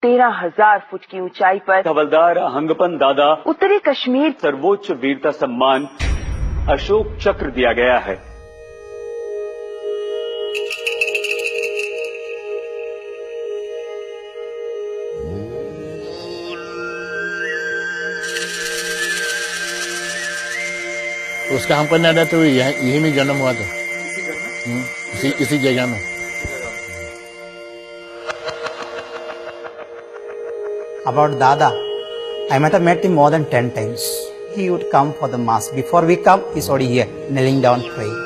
13,000 foot की ऊंचाई पर हवलदार हंगपन दादा उत्तरी कश्मीर सर्वोच्च वीरता सम्मान अशोक चक्र दिया गया है। उसका हमको दादा तो यही में जन्म हुआ था, इसी जगह में। About Dada, I might have met him more than 10 times. He would come for the mass. Before we come, he's already here, kneeling down, praying.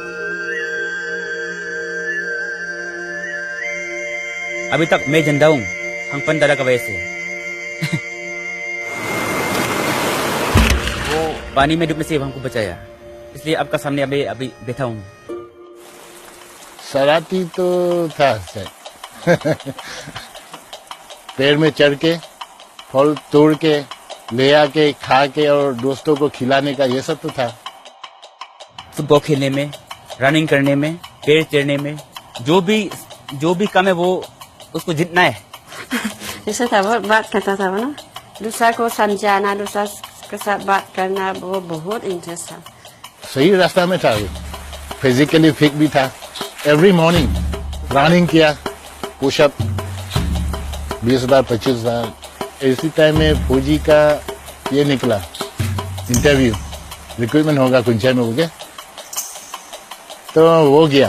अभी तक मैं जिंदा हूँ हंगपन दादा का वजह से। वो पानी में डूबने से हमको बचाया, इसलिए आपका सामने अभी बैठा हूँ। शरारती तो था पेड़ में चढ़ के फल तोड़ के ले आके खा के और दोस्तों को खिलाने का ये सब तो था। फुटबॉल खेलने में, रनिंग करने में, पेड़ चढ़ने में, जो भी काम है वो उसको जीतना है। जैसे था वो बात करता था ना, दूसरा को समझाना, दूसरा के साथ बात करना, वो बहुत इंटरेस्ट था। सही रास्ता में था, फिजिकली फिट भी था। एवरी मॉर्निंग रनिंग किया, पुशअप 20 बार 25 बार। इसी टाइम में फौजी का ये निकला इंटरव्यू, रिक्रूटमेंट होगा कुंचाई में, हो गया तो वो गया।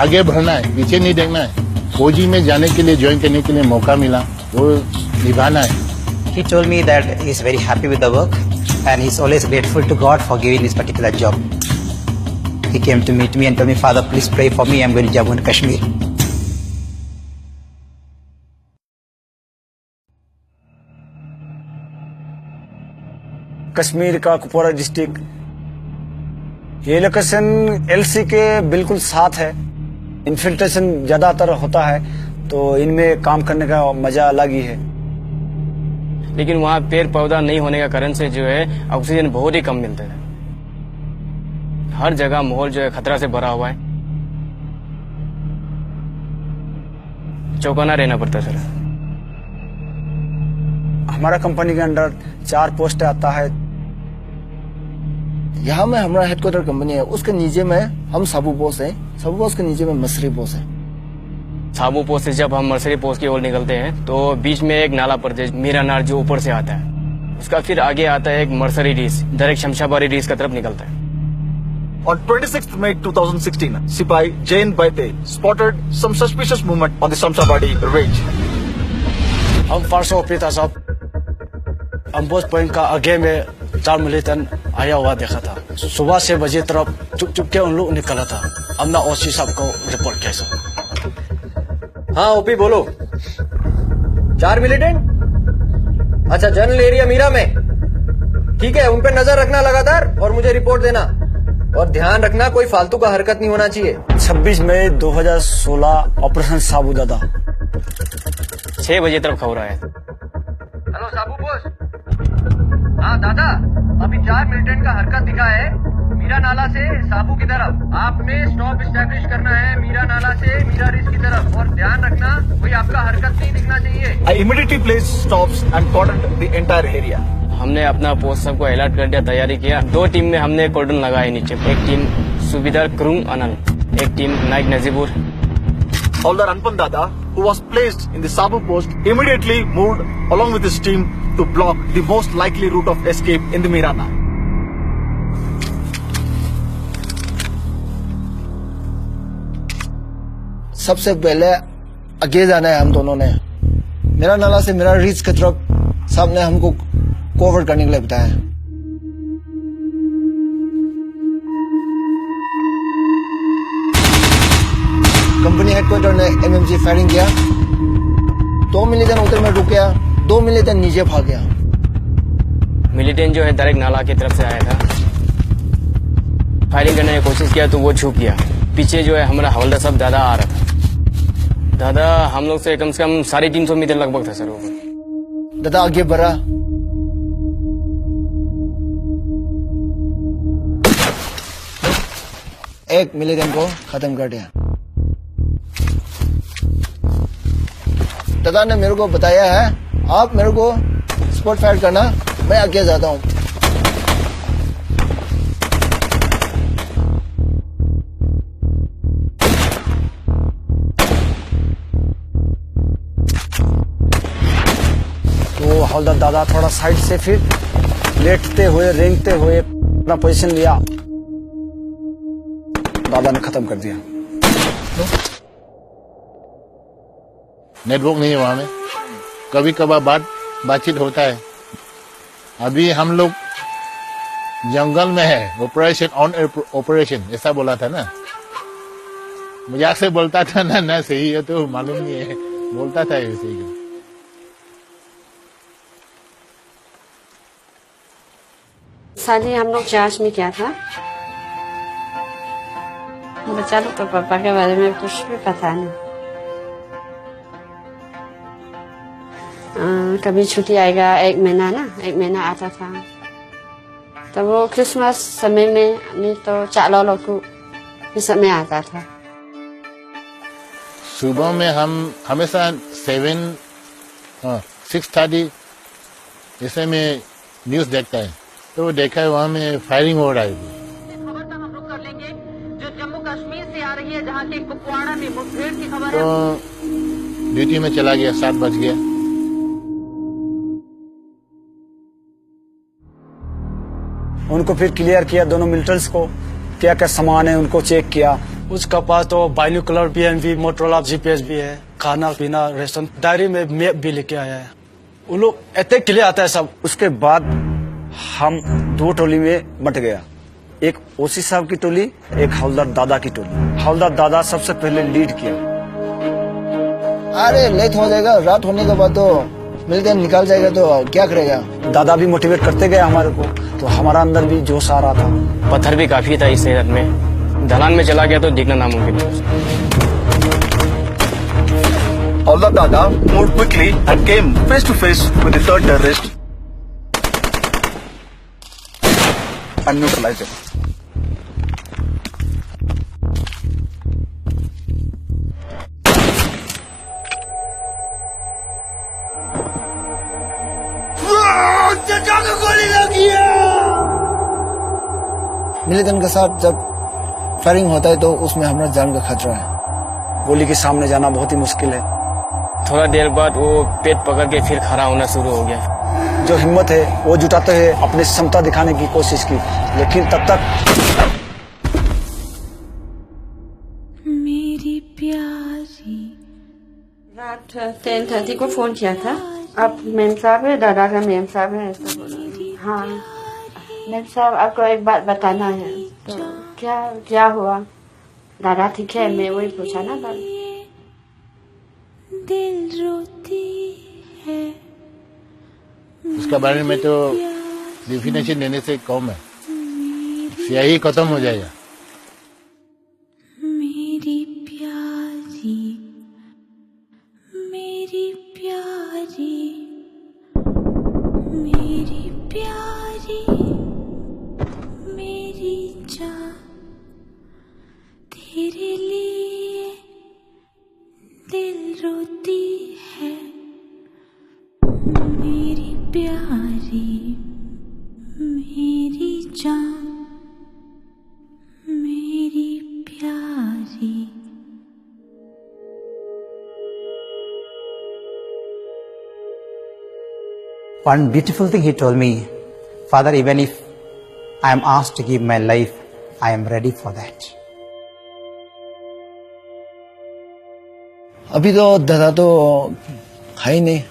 आगे बढ़ना है, पीछे नहीं देखना है। फौजी में जाने के लिए, ज्वाइन करने के लिए मौका मिला, वो निभाना है। He told me that he is very happy with the work and he is always grateful to God for giving this particular job. He came to meet me and told me, Father, please pray for me. I'm going to Jammu and Kashmir. Kashmir का Kupwara district, ये location LC के बिल्कुल साथ है। Infiltration ज्यादातर होता है, तो इनमें काम करने का मजा अलग ही है। लेकिन वहाँ पेड़ पौधा नहीं होने का कारण से जो है ऑक्सीजन बहुत ही कम मिलता है। हर जगह माहौल जो है खतरा से भरा हुआ है, चौकन्ना रहना पड़ता है सर। हमारा कंपनी के अंडर 4 पोस्ट आता है। यहाँ में हमारा हेडक्वार्टर कंपनी है, उसके नीचे में हम साबू पोस्ट है, साबू पोस्ट के नीचे में मसरी पोस्ट है। साबू पोस्ट से जब हम मर्सरी पोस्ट की ओर निकलते हैं तो बीच में एक नाला पड़ता है, मीरा नार, जो ऊपर से आता है। उसका फिर आगे आता है एक मर्सरी रीस, डायरेक्ट शमशाबादी रीस की तरफ निकलता है। On 26th May 2016, Sipai Jain Baite spotted some suspicious movement on the Shamshabadi ridge. हम फारसो पीता साहब अम्बोज पॉइंट का आगे में 4 मिलिटेंट आया हुआ देखा था। सुबह 6 बजे तरफ चुप के उन लोग निकला था। हमने ओसी साहब को रिपोर्ट किया साहब। हाँ ओपी बोलो। 4 मिलिटेंट? अच्छा, जनरल एरिया मीरा में। ठीक है, उन पे नजर रखना लगातार और मुझे रिपोर्ट देना, और ध्यान रखना कोई फालतू का हरकत नहीं होना चाहिए। 26 मई 2016 ऑपरेशन साबू दादा 6 बजे तरफ खबर आया। हेलो साबू पोस्ट। हाँ दादा, अभी 4 मिलिटेंट का हरकत दिखा है मीरा नाला से साबू की तरफ। आपने स्टॉप एस्टैब्लिश करना है मीरा नाला से मीरा रिस की तरफ, और ध्यान रखना कोई आपका हरकत नहीं दिखना चाहिए। I immediately placed stops and cordoned the entire area. हमने अपना पोस्ट सबको अलर्ट कर दिया, तैयारी किया। 2 टीम में हमने कॉर्डन लगाए नीचे। एक टीम सुबेदार करूम अनंत, एक team Naik Najibur. Haldar Anpan Dada, who was placed in the Sabu post, immediately moved along with his team to block the most likely route of escape in the Mirana. सबसे पहले आगे जाना है हम दोनों ने। मेरा नाला से मेरा रीच की तरफ साहब ने हमको कवर करने के लिए बताया। कंपनी हेडक्वार्टर ने एमएमजी फायरिंग किया। 2 मिलिटेंट उधर में रुक गया, 2 मिलिटेंट नीचे भाग गया। मिलिटेंट जो है डायरेक्ट नाला की तरफ से आया था, फायरिंग करने की कोशिश किया तो वो छुप गया। पीछे जो है हमारा हवलदार साहब दादा आ रहा था। दादा हम लोग से कम 350 मीटर लगभग था सर वो। दादा आगे बढ़ा, एक मिलिटेंट को खत्म कर दिया। दादा ने मेरे को बताया है, आप मेरे को स्पॉट फायर करना, मैं आगे जाता हूँ। तो हवलदार दादा थोड़ा साइड से फिर लेटते हुए रेंगते हुए अपना पोजीशन लिया, दादा ने खत्म कर दिया। नेटवर्क नहीं है वहां में, कभी कभार बातचीत होता है। अभी हम लोग जंगल में है, ऑपरेशन ऑन ऑपरेशन ऐसा बोला था ना, मजाक से बोलता था ना सही है तो मालूम नहीं है, बोलता था ऐसे ही। शादी हम लोग चर्च में किया था। बच्चा लोग तो पापा के बारे में कुछ भी पता नहीं। कभी छुट्टी आएगा, 1 महीना आता था। तो वो क्रिसमस समय में नहीं तो चालो लोग को इस समय आता था। सुबह में हम हमेशा 6:30 ऐसे में न्यूज देखता है, तो देखा है वहां में फायरिंग हो रहा है। खबर तक हम लोग कर लेंगे जो जम्मू कश्मीर से आ रही है, जहां के कुपवाड़ा में मुठभेड़ की खबर है। तो ड्यूटी में चला गया, 7 बज गया। उनको फिर क्लियर किया, दोनों मिलिटेंट्स को क्या क्या सामान है उनको चेक किया। उसका पास तो बाइनोकुलर BMV, मोटरोला GPS भी है, खाना पीना रेशन, डायरी में मैप भी लेके आया है। उन लोग इतने क्लियर आता है सब। उसके बाद हम 2 टोली में बट गया, एक ओसी साहब की टोली, एक हवलदार दादा की टोली। हवलदार दादा सबसे पहले लीड किया। अरे लेट हो जाएगा, रात होने के बाद तो मिलते निकाल जाएगा तो क्या करेगा। दादा भी मोटिवेट करते गए हमारे को, तो हमारा अंदर भी जोश आ रहा था। पत्थर भी काफी था इस सेहत में, ढलान में चला गया तो दिखना नामुमकिन है। Hawldar Dada moved quickly and came face to face with the third terrorist and neutralized him. Militant के साथ जब फायरिंग होता है तो उसमें हमारा जान का खतरा है। गोली के सामने जाना बहुत ही मुश्किल है। थोड़ा देर बाद वो पेट पकड़ के फिर खड़ा होना शुरू हो गया। जो हिम्मत है वो जुटाते हुए अपनी क्षमता दिखाने की कोशिश की, लेकिन तब तक मेरी प्यारी रात 10:30 को फोन किया था। अब मेम साहब है, दादा का मेम साहब है, ऐसा बोला। हाँ मेम साहब, आपको एक बात बताना है। तो क्या हुआ? दादा ठीक है, मैं वही पूछा ना बात। दिल रोती है। उसका बारे में तो डिफिनेशन देने से कम है, स्याही खत्म हो जाएगा। मेरी प्यारी, मेरी प्यारी, मेरी प्यारी, मेरी जान, तेरे लिए दिल रोती है। मेरी प्यारी, मेरी जान, मेरी प्यारी। One beautiful thing he told me, Father, even if I am asked to give my life, I am ready for that. अभी तो दादा तो है ही नहीं,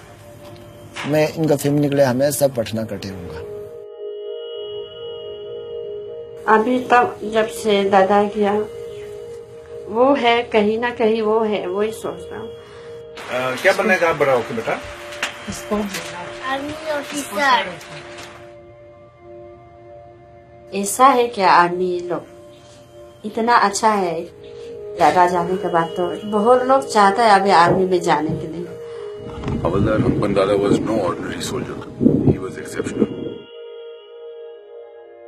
मैं इनका फैमिली के लिए हमेशा प्रार्थना करते रहूंगा। अभी तक जब से दादा गया, वो है कहीं ना कहीं, वो है, वही सोचता हूँ। क्या बनने का बड़ा होके बेटा? Army officer. ऐसा है क्या? आर्मी लोग इतना अच्छा है, दादा जाने के बाद तो बहुत लोग चाहता है अभी आर्मी में जाने के लिए। Havaldar Hampandada was no ordinary soldier. He was exceptional.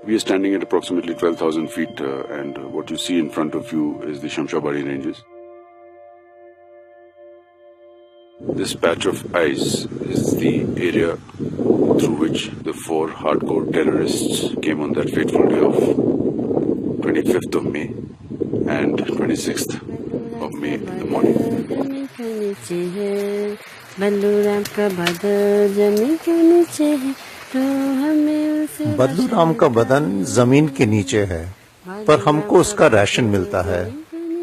We are standing at approximately 12,000 feet and what you see in front of you is the Shamshabari ranges. This patch of ice is the area through which the 4 hardcore terrorists came on that fateful day of 25th of May and 26th of May in the morning. बदलू राम का बदन जमीन के नीचे है, पर हमको उसका राशन मिलता है.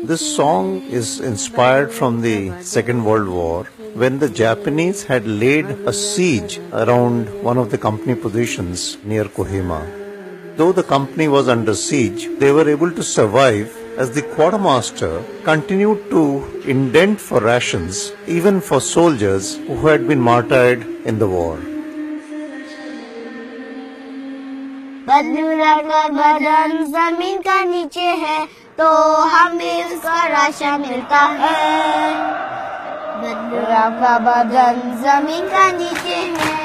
This song is inspired from the Second World War, when the Japanese had laid a siege around one of the company positions near Kohima. Though the company was under siege, they were able to survive as the quartermaster continued to indent for rations even for soldiers who had been martyred in the war. बदलूरा का बदन जमीन का नीचे है तो हमें उसका ration मिलता है. बदलूरा का बदन जमीन का नीचे है.